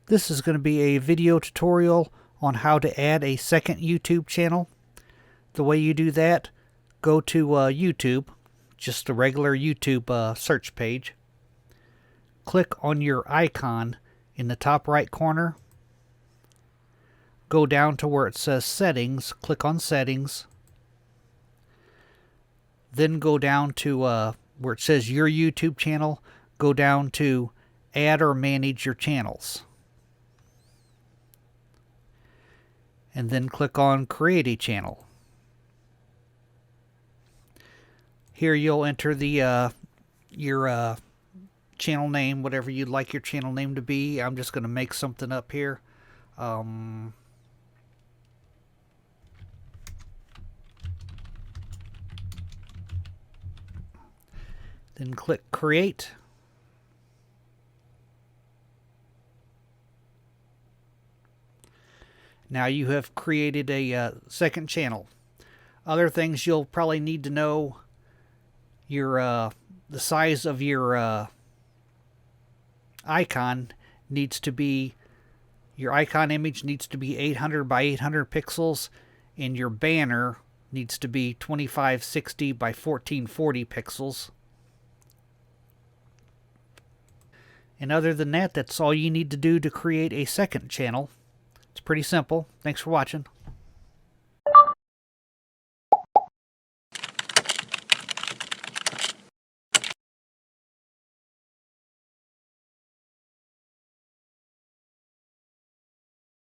This is going to be a video tutorial on how to add a second YouTube channel. The way you do that, go to YouTube, just a regular YouTube search page. Click on your icon in the top right corner. Go down to where it says Settings, click on Settings. Then go down to where it says Your YouTube Channel, go down to Add or Manage Your Channels. And then click on Create a Channel. Here you'll enter the your channel name, whatever you'd like your channel name to be. I'm just going to make something up here. Then click Create. Now you have created a second channel. Other things you'll probably need to know: your the size of your icon needs to be, your icon image needs to be 800 by 800 pixels, and your banner needs to be 2560 by 1440 pixels. And other than that, that's all you need to do to create a second channel. It's pretty simple. Thanks for watching.